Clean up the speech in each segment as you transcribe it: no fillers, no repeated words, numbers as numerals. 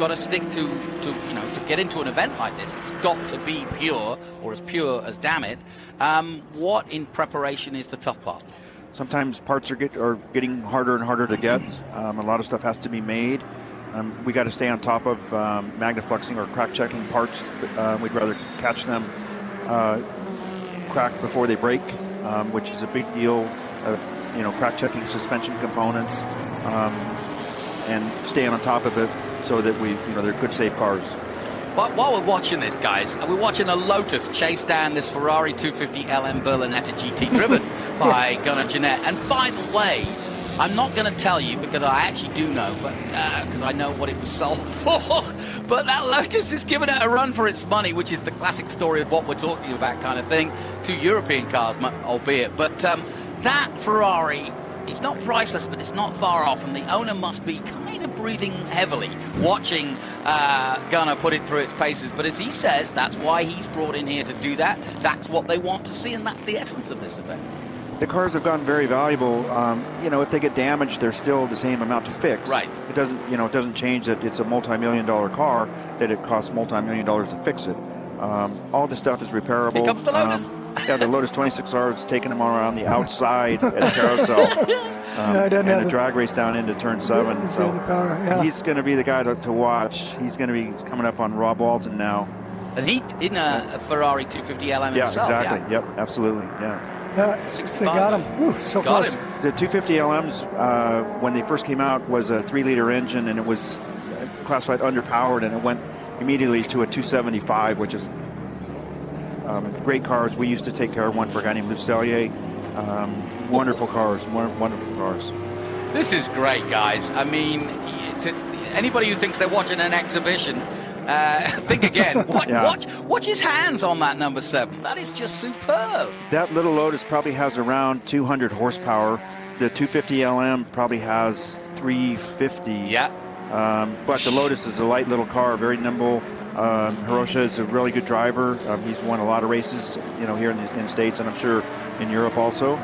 got to stick to get into an event like this. It's got to be pure, or as pure as damn it. What in preparation is the tough part? Sometimes parts are getting harder and harder to get. A lot of stuff has to be made. We got to stay on top of magnafluxing or crack checking parts. We'd rather catch them cracked before they break, which is a big deal. Crack checking suspension components and staying on top of it so that they're good, safe cars. But while we're watching this, guys, we're watching a Lotus chase down this Ferrari 250 LM Berlinetta GT driven by Gunnar Jeanette. And by the way, I'm not going to tell you because I actually do know, but because I know what it was sold for. But that Lotus is giving it a run for its money, which is the classic story of what we're talking about kind of thing. 2 European cars, albeit. But that Ferrari, it's not priceless, but it's not far off. And the owner must be kind of breathing heavily, watching Gunnar put it through its paces. But as he says, that's why he's brought in here to do that. That's what they want to see, and that's the essence of this event. The cars have gotten very valuable. If they get damaged, they're still the same amount to fix. Right. It doesn't change that it's a multi-million-dollar car, that it costs multi-million-dollars to fix it. All this stuff is repairable. Here comes the Lotus. The Lotus 26R is taking them around the outside at the carousel. And the drag race down into turn 7. So he's going to be the guy to watch. He's going to be coming up on Rob Walton now. And he in a Ferrari 250 LM himself. Exactly. Yeah, Yep, absolutely. Yeah. They got him. Ooh, so close. The 250 LMs, when they first came out, was a 3-liter engine, and it was classified underpowered, and it went immediately to a 275, which is great cars. We used to take care of one for a guy named Lucelier. Wonderful cars, wonderful cars. This is great, guys. I mean, to anybody who thinks they're watching an exhibition, think again. Watch his hands on that number 7. That is just superb. That little Lotus probably has around 200 horsepower. The 250 LM probably has 350. Yeah. But the Lotus is a light little car, very nimble. Hiroshi is a really good driver. He's won a lot of races, here in the States, and I'm sure in Europe also.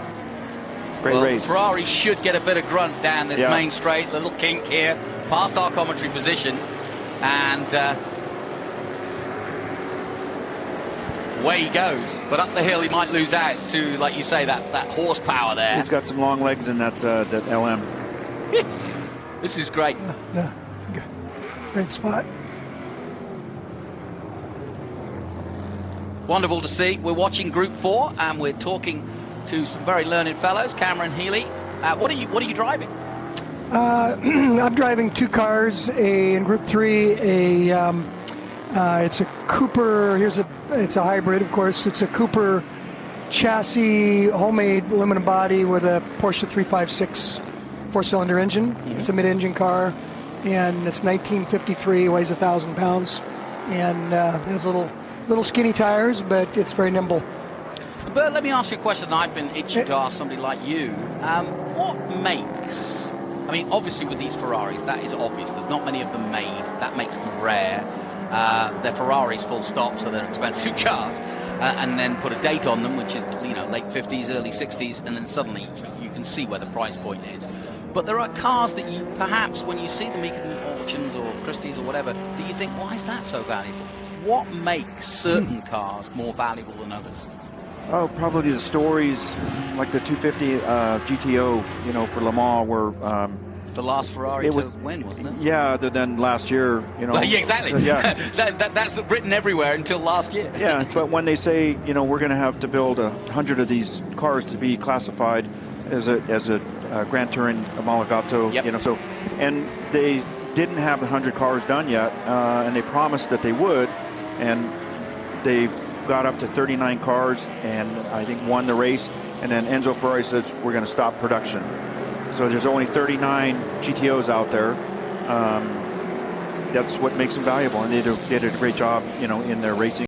Great race. Ferrari should get a bit of grunt down this main straight. Little kink here, past our commentary position. And away he goes. But up the hill, he might lose out to, like you say, that horsepower there. He's got some long legs in that LM. This is great. Yeah. Great spot. Wonderful to see. We're watching Group 4, and we're talking to some very learned fellows. Cameron Healy, what are you driving? I'm driving 2 cars. In Group 3, it's a Cooper. It's a hybrid, of course. It's a Cooper chassis, homemade aluminum body with a Porsche 356 4-cylinder engine. It's a mid-engine car, and it's 1953. Weighs 1,000 pounds, and has little skinny tires, but it's very nimble. Bert, let me ask you a question that I've been itching to ask somebody like you. What makes... I mean, obviously with these Ferraris, that is obvious. There's not many of them made. That makes them rare. They're Ferraris full stop, so they're expensive cars. And then put a date on them, which is, late 50s, early 60s, and then suddenly you can see where the price point is. But there are cars that you, perhaps, when you see them in auctions or Christie's or whatever, that you think, why is that so valuable? What makes certain cars more valuable than others? Oh, probably the stories, like the 250 GTO, for Le Mans, were... the last Ferrari to win, wasn't it? Yeah, other than last year, Well, yeah, exactly. So, yeah. That's written everywhere until last year. Yeah, but when they say, we're going to have to build 100 of these cars to be classified as a Grand Touring homologato, yep. And they didn't have the 100 cars done yet, and they promised that they would, and they got up to 39 cars, and I think won the race, and then Enzo Ferrari says, we're going to stop production. So there's only 39 GTOs out there. That's what makes them valuable, and they did a great job, in their racing.